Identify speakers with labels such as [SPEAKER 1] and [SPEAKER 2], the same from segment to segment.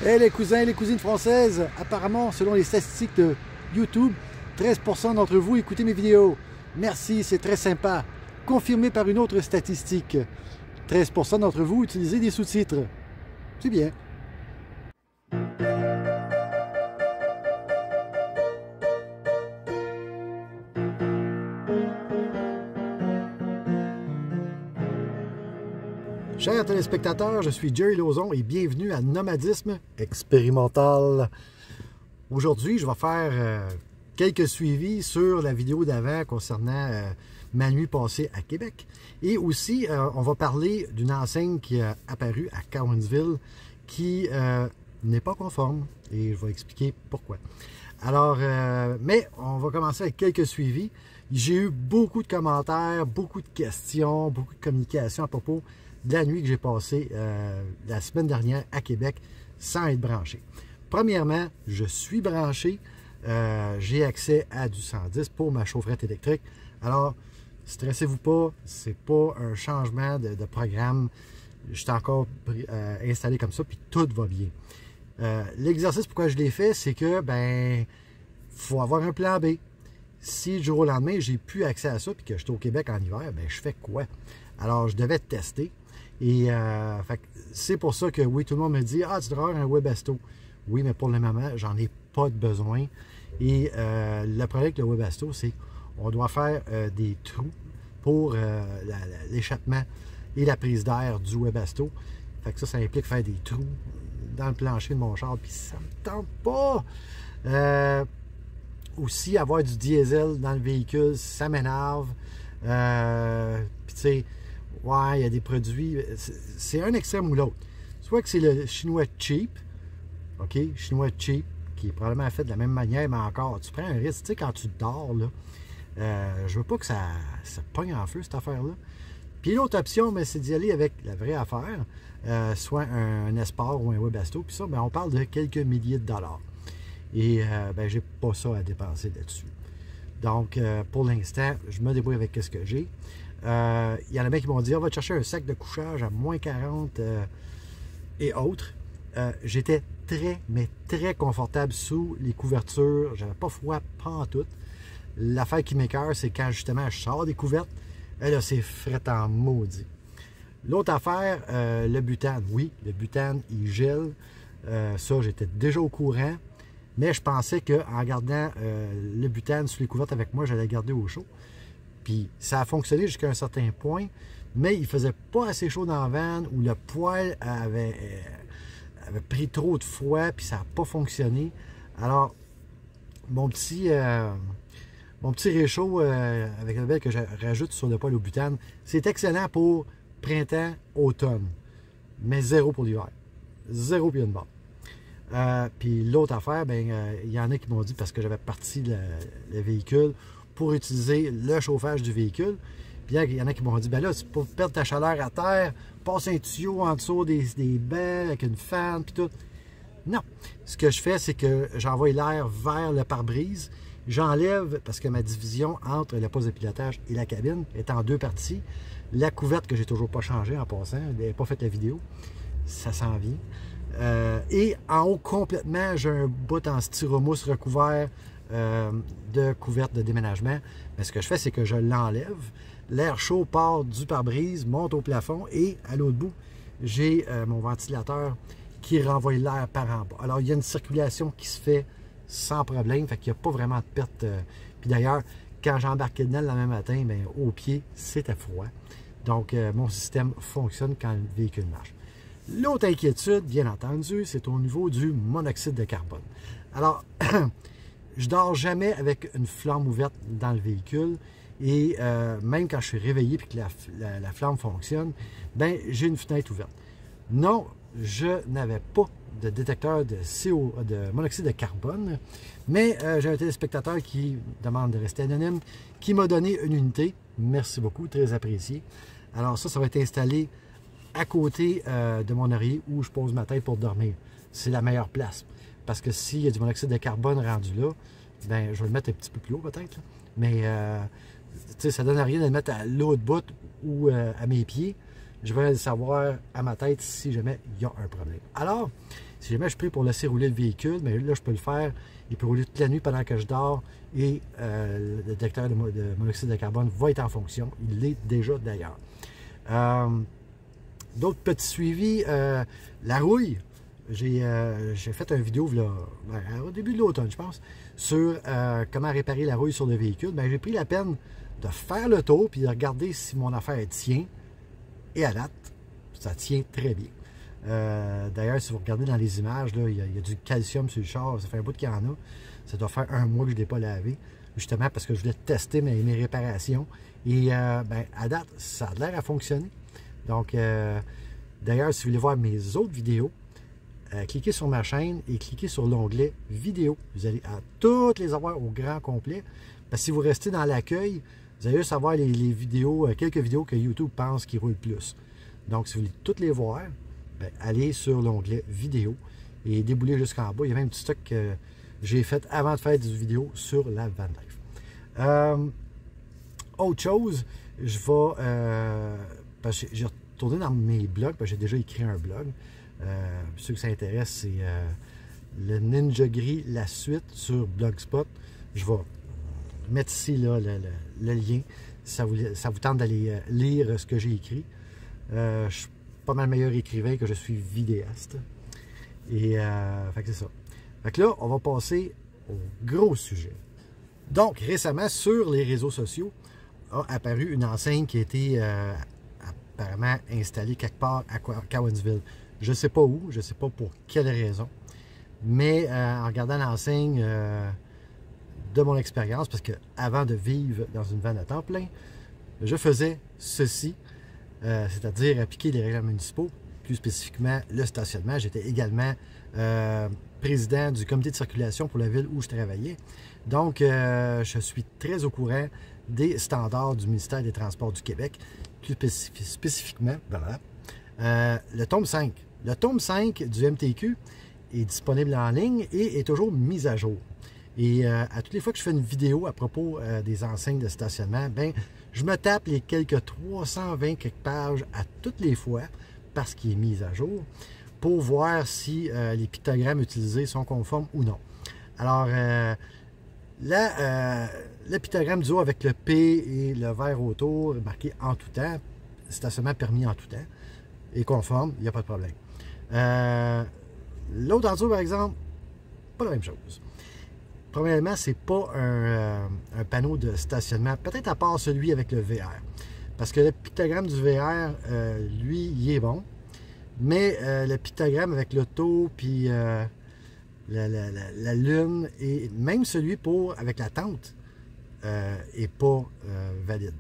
[SPEAKER 1] Et les cousins et les cousines françaises, apparemment, selon les statistiques de YouTube, 13% d'entre vous écoutez mes vidéos. Merci, c'est très sympa. Confirmé par une autre statistique. 13% d'entre vous utilisez des sous-titres. C'est bien. Chers téléspectateurs, je suis Jerry Lauzon et bienvenue à Nomadisme Expérimental. Aujourd'hui, je vais faire quelques suivis sur la vidéo d'avant concernant ma nuit passée à Québec. Et aussi, on va parler d'une enseigne qui a apparu à Cowansville qui n'est pas conforme et je vais expliquer pourquoi. Alors, mais on va commencer avec quelques suivis. J'ai eu beaucoup de commentaires, beaucoup de questions, beaucoup de communications à propos de la nuit que j'ai passée la semaine dernière à Québec sans être branché. Premièrement, je suis branché. J'ai accès à du 110 pour ma chaufferette électrique. Alors, stressez-vous pas, c'est pas un changement de programme. Je suis encore installé comme ça, puis tout va bien. L'exercice, pourquoi je l'ai fait, c'est que, ben, faut avoir un plan B. Si du jour au lendemain, j'ai plus accès à ça, puis que je suis au Québec en hiver, ben, je fais quoi? Alors, je devais tester. Et c'est pour ça que, oui, tout le monde me dit « Ah, tu devrais avoir un Webasto. » Oui, mais pour le moment, j'en ai pas de besoin. Et le problème avec le Webasto, c'est qu'on doit faire des trous pour l'échappement et la prise d'air du Webasto. Fait que ça implique faire des trous dans le plancher de mon char, puis ça me tente pas. Aussi, avoir du diesel dans le véhicule, ça m'énerve. Puis tu sais, ouais, il y a des produits, c'est un extrême ou l'autre. Soit que c'est le chinois cheap, OK, chinois cheap, qui est probablement fait de la même manière, mais encore, tu prends un risque, tu sais, quand tu dors, là, je veux pas que ça pogne en feu, cette affaire-là. Puis l'autre option, c'est d'y aller avec la vraie affaire, soit un Esport ou un Webasto, puis ça, ben, on parle de quelques milliers de dollars. Et ben, j'ai pas ça à dépenser là-dessus. Donc, pour l'instant, je me débrouille avec ce que j'ai. Il y en a bien qui m'ont dit, on va te chercher un sac de couchage à moins 40 et autres. J'étais mais très confortable sous les couvertures. J'avais pas froid, pas en tout. L'affaire qui m'écoeure, c'est quand justement je sors des couvertes, là, c'est fret en maudit. L'autre affaire, le butane. Oui, le butane, il gèle. Ça, j'étais déjà au courant. Mais je pensais qu'en gardant le butane sous les couvertes avec moi, j'allais le garder au chaud. Puis ça a fonctionné jusqu'à un certain point, mais il faisait pas assez chaud dans la vanne ou le poêle avait pris trop de froid, puis ça n'a pas fonctionné. Alors, mon petit réchaud avec le bel que je rajoute sur le poêle au butane, c'est excellent pour printemps, automne, mais zéro pour l'hiver. Zéro puis une barre. Puis l'autre affaire, ben, il y en a qui m'ont dit, parce que j'avais parti le véhicule pour utiliser le chauffage du véhicule. Puis il y en a qui m'ont dit, ben là, c'est pour perdre ta chaleur à terre, passe un tuyau en dessous des bancs avec une fan, puis tout. Non. Ce que je fais, c'est que j'envoie l'air vers le pare-brise. J'enlève, parce que ma division entre le poste de pilotage et la cabine est en deux parties. La couverte que j'ai toujours pas changée en passant, je n'avais pas fait la vidéo, ça s'en vient. Et en haut, complètement, j'ai un bout en styromousse recouvert de couverte de déménagement. Mais ce que je fais, c'est que je l'enlève. L'air chaud part du pare-brise, monte au plafond et à l'autre bout, j'ai mon ventilateur qui renvoie l'air par en bas. Alors, il y a une circulation qui se fait sans problème, fait qu'il n'y a pas vraiment de perte. Puis d'ailleurs, quand j'embarquais dedans le lendemain matin, bien, au pied, c'était froid. Donc, mon système fonctionne quand le véhicule marche. L'autre inquiétude, bien entendu, c'est au niveau du monoxyde de carbone. Alors, je dors jamais avec une flamme ouverte dans le véhicule. Et même quand je suis réveillé et que la flamme fonctionne, ben j'ai une fenêtre ouverte. Non, je n'avais pas de détecteur de monoxyde de carbone, mais j'ai un téléspectateur qui demande de rester anonyme, qui m'a donné une unité. Merci beaucoup, très apprécié. Alors ça va être installé à côté de mon oreiller où je pose ma tête pour dormir. C'est la meilleure place. Parce que s'il y a du monoxyde de carbone rendu là, ben, je vais le mettre un petit peu plus haut peut-être. Mais ça ne donne rien de le mettre à l'autre bout ou à mes pieds. Je vais le savoir à ma tête si jamais il y a un problème. Alors, Si jamais je prie pour laisser rouler le véhicule, mais là, je peux le faire. Il peut rouler toute la nuit pendant que je dors et le détecteur de monoxyde de carbone va être en fonction. Il l'est déjà d'ailleurs. D'autres petits suivis, la rouille. J'ai fait une vidéo là, au début de l'automne, je pense, sur comment réparer la rouille sur le véhicule. J'ai pris la peine de faire le tour et de regarder si mon affaire tient. Et à date, ça tient très bien. D'ailleurs, si vous regardez dans les images, là, il y a du calcium sur le char. Ça fait un bout qu'il y en a. Ça doit faire un mois que je ne l'ai pas lavé. Justement parce que je voulais tester mes réparations. Et à date, ça a l'air à fonctionner. Donc, d'ailleurs, si vous voulez voir mes autres vidéos, cliquez sur ma chaîne et cliquez sur l'onglet vidéo. Vous allez à toutes les avoir au grand complet. Parce que si vous restez dans l'accueil, vous allez juste avoir les vidéos, quelques vidéos que YouTube pense qui roulent plus. Donc, si vous voulez toutes les voir, allez sur l'onglet vidéo et déboulez jusqu'en bas. Il y a même un petit stock que j'ai fait avant de faire des vidéos sur la van life. Autre chose, je vais... j'ai retourné dans mes blogs, parce que j'ai déjà écrit un blog. Pour ceux que ça intéresse, c'est le Ninja Gris, la suite sur Blogspot. Je vais mettre ici là, le lien. Si ça vous tente d'aller lire ce que j'ai écrit. Je suis pas mal meilleur écrivain que je suis vidéaste. Et fait que c'est ça. Fait que là, on va passer au gros sujet. Donc, récemment, sur les réseaux sociaux, a apparu une enseigne qui a été apparemment installée quelque part à Cowansville. Je ne sais pas où, je ne sais pas pour quelle raison. Mais en regardant l'enseigne de mon expérience, parce que avant de vivre dans une vanne à temps plein, je faisais ceci, c'est-à-dire appliquer les règlements municipaux, plus spécifiquement le stationnement. J'étais également président du comité de circulation pour la ville où je travaillais. Donc, je suis très au courant des standards du ministère des Transports du Québec, plus spécifiquement, le tome 5. Le tome 5 du MTQ est disponible en ligne et est toujours mis à jour. Et à toutes les fois que je fais une vidéo à propos des enseignes de stationnement, je me tape les quelques 320 quelques pages à toutes les fois, parce qu'il est mis à jour, pour voir si les pictogrammes utilisés sont conformes ou non. Alors, le pictogramme du haut avec le P et le vert autour marqué en tout temps, stationnement permis en tout temps, est conforme, il n'y a pas de problème. L'autre en dessous, par exemple, pas la même chose. Premièrement, ce n'est pas un panneau de stationnement, peut-être à part celui avec le VR. Parce que le pictogramme du VR, lui, il est bon. Mais le pictogramme avec l'auto, puis la lune, et même celui avec la tente, n'est pas valide.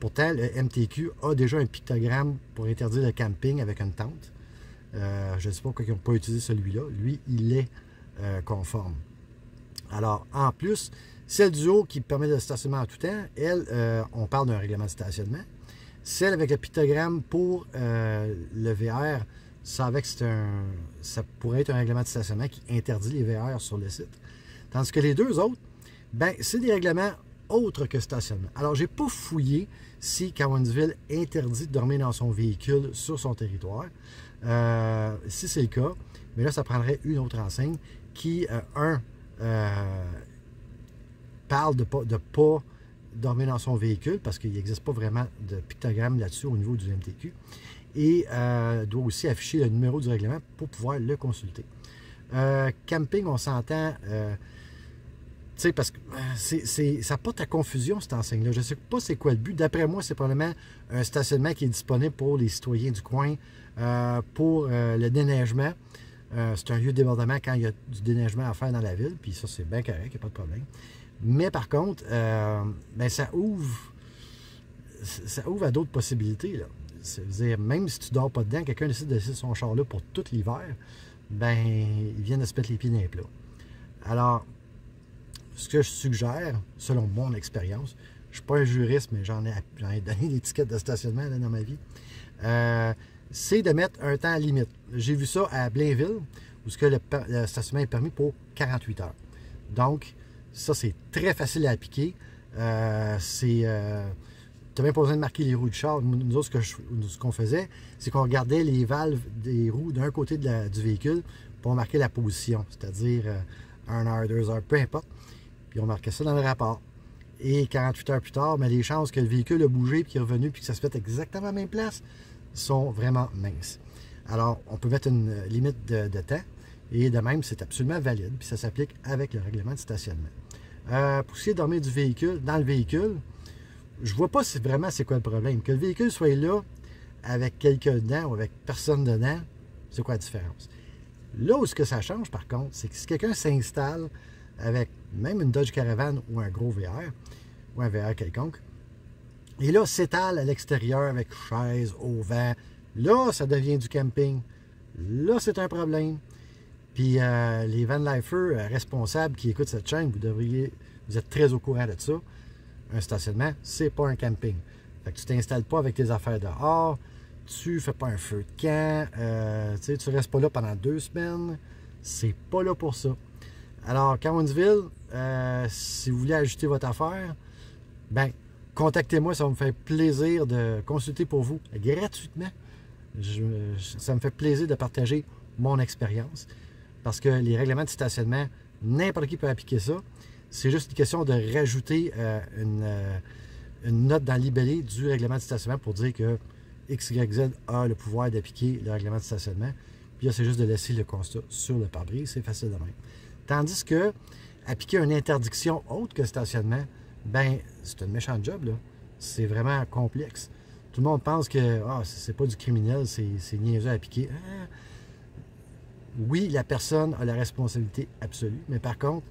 [SPEAKER 1] Pourtant, le MTQ a déjà un pictogramme pour interdire le camping avec une tente. Je ne sais pas pourquoi ils n'ont pas utilisé celui-là. Lui, il est conforme. Alors, en plus, celle du haut qui permet le stationnement en tout temps, elle, on parle d'un règlement de stationnement. Celle avec le pictogramme pour le VR, ça pourrait être un règlement de stationnement qui interdit les VR sur le site. Tandis que les deux autres, c'est des règlements autres que stationnement. Alors, je n'ai pas fouillé si Cowansville interdit de dormir dans son véhicule sur son territoire. Si c'est le cas, mais là, ça prendrait une autre enseigne qui, parle de pas dormir dans son véhicule parce qu'il n'existe pas vraiment de pictogramme là-dessus au niveau du MTQ et doit aussi afficher le numéro du règlement pour pouvoir le consulter. Camping, on s'entend, tu sais, parce que ça porte à confusion cette enseigne-là. Je ne sais pas c'est quoi le but. D'après moi, c'est probablement un stationnement qui est disponible pour les citoyens du coin, pour le déneigement. C'est un lieu de débordement quand il y a du déneigement à faire dans la ville, puis ça, c'est bien correct, il n'y a pas de problème. Mais par contre, ça ouvre à d'autres possibilités, là. C'est-à-dire, même si tu ne dors pas dedans, quelqu'un décide de laisser son char là pour tout l'hiver, ils viennent de se mettre les pieds dans les plats. Alors, ce que je suggère, selon mon expérience, je ne suis pas un juriste, mais j'en ai donné des tickets de stationnement là, dans ma vie, c'est de mettre un temps limite. J'ai vu ça à Blainville, où le stationnement est permis pour 48 heures. Donc, ça, c'est très facile à appliquer. Tu n'as même pas besoin de marquer les roues du char. Nous autres, ce qu'on faisait, c'est qu'on regardait les valves des roues d'un côté du véhicule pour marquer la position, c'est-à-dire 1 heure, 2 heures, peu importe. Puis on marquait ça dans le rapport. Et 48 heures plus tard, mais les chances que le véhicule a bougé, puis qu'il est revenu, puis que ça se fait exactement à la même place, sont vraiment minces. Alors, on peut mettre une limite de temps, et de même, c'est absolument valide, puis ça s'applique avec le règlement de stationnement. Pour ce qui est de dormir dans le véhicule, je vois pas vraiment c'est quoi le problème. Que le véhicule soit là avec quelqu'un dedans ou avec personne dedans, c'est quoi la différence? Là où ce que ça change, par contre, c'est que si quelqu'un s'installe avec même une Dodge Caravan ou un gros VR, ou un VR quelconque, et là, s'étale à l'extérieur avec chaise, au vent, là, ça devient du camping. Là, c'est un problème. Puis les vanlifers responsables qui écoutent cette chaîne, vous êtes très au courant de ça. Un stationnement, c'est pas un camping. Fait que tu t'installes pas avec tes affaires dehors, tu fais pas un feu de camp, tu restes pas là pendant 2 semaines. C'est pas là pour ça. Alors, Cowansville, si vous voulez ajouter votre affaire, ben contactez-moi, ça va me faire plaisir de consulter pour vous gratuitement. Ça me fait plaisir de partager mon expérience parce que les règlements de stationnement, n'importe qui peut appliquer ça. C'est juste une question de rajouter une note dans le libellé du règlement de stationnement pour dire que XYZ a le pouvoir d'appliquer le règlement de stationnement. Puis là, c'est juste de laisser le constat sur le pare-brise. C'est facile de même. Tandis que appliquer une interdiction autre que stationnement, ben c'est un méchant job, là. C'est vraiment complexe. Tout le monde pense que c'est pas du criminel, c'est niaiseux à appliquer. Oui, la personne a la responsabilité absolue, mais par contre,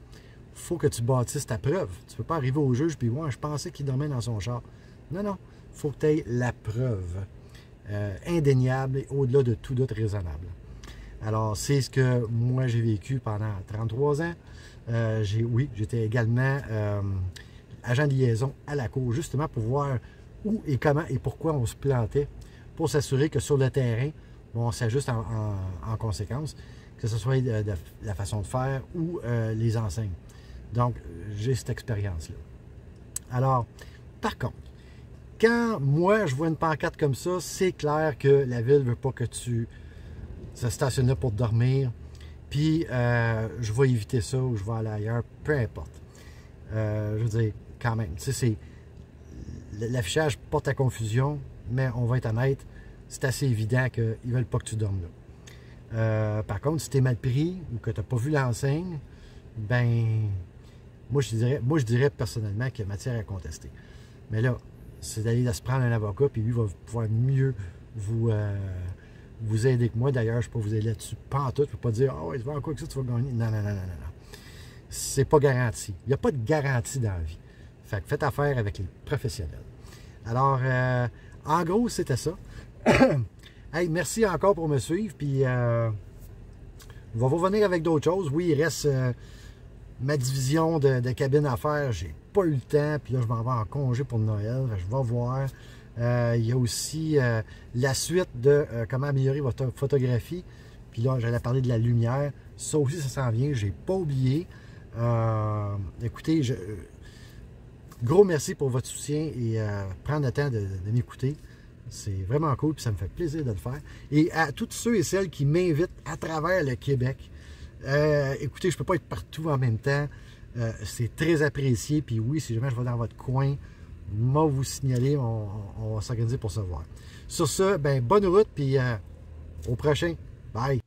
[SPEAKER 1] il faut que tu bâtisses ta preuve. Tu ne peux pas arriver au juge et moi, je pensais qu'il dormait dans son char. Non, non. Il faut que tu aies la preuve indéniable et au-delà de tout doute raisonnable. Alors, c'est ce que moi, j'ai vécu pendant 33 ans. Oui, j'étais également agent de liaison à la cour, justement pour voir où et comment et pourquoi on se plantait, pour s'assurer que sur le terrain, on s'ajuste en conséquence, que ce soit de la façon de faire ou les enseignes. Donc, j'ai cette expérience-là. Alors, par contre, quand moi, je vois une pancarte comme ça, c'est clair que la ville ne veut pas que tu se stationnes là pour dormir, puis je vais éviter ça ou je vais aller ailleurs, peu importe. Je veux dire, quand même, tu sais, l'affichage porte à confusion, mais on va être honnête, c'est assez évident qu'ils ne veulent pas que tu dormes là. Par contre, si tu es mal pris ou que tu n'as pas vu l'enseigne, ben moi je dirais personnellement qu'il y a matière à contester. Mais là, c'est d'aller se prendre un avocat, puis lui va pouvoir mieux vous aider que moi. D'ailleurs, je ne peux pas vous aider là-dessus. Pas en tout, je ne peux pas dire tu vas en quoi que ça, tu vas gagner. Non, non, non, non, non. C'est pas garanti. Il n'y a pas de garantie dans la vie. Fait que faites affaire avec les professionnels. Alors, en gros, c'était ça. Hey, merci encore pour me suivre. Puis, on va vous revenir avec d'autres choses. Oui, il reste ma division de cabine à faire. J'ai pas eu le temps. Puis là, je m'en vais en congé pour Noël. Je vais voir. Il y a aussi la suite de comment améliorer votre photographie. Puis là, j'allais parler de la lumière. Ça aussi, ça s'en vient. J'ai pas oublié. Écoutez, gros merci pour votre soutien et prendre le temps de m'écouter. C'est vraiment cool, puis ça me fait plaisir de le faire. Et à tous ceux et celles qui m'invitent à travers le Québec, écoutez, je ne peux pas être partout en même temps. C'est très apprécié. Puis oui, si jamais je vais dans votre coin, moi vous signaler, on va s'organiser pour se voir. Sur ce, ben, bonne route, puis au prochain. Bye!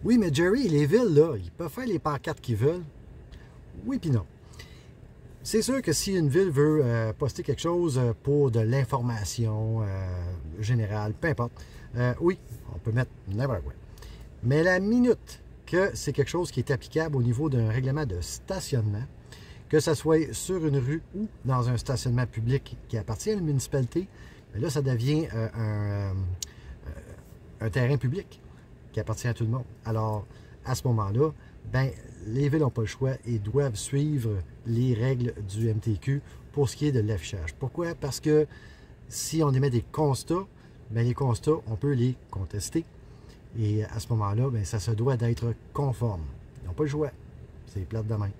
[SPEAKER 1] Oui, mais Jerry, les villes, là, ils peuvent faire les pancartes qu'ils veulent. Oui, puis non. C'est sûr que si une ville veut poster quelque chose pour de l'information générale, peu importe, oui, on peut mettre n'importe quoi. Mais la minute que c'est quelque chose qui est applicable au niveau d'un règlement de stationnement, que ce soit sur une rue ou dans un stationnement public qui appartient à une municipalité, bien là, ça devient un terrain public qui appartient à tout le monde. Alors, à ce moment-là, ben, les villes n'ont pas le choix et doivent suivre les règles du MTQ pour ce qui est de l'affichage. Pourquoi? Parce que si on émet des constats, bien, les constats, on peut les contester. Et à ce moment-là, bien, ça se doit d'être conforme. Ils n'ont pas le choix. C'est plate de même.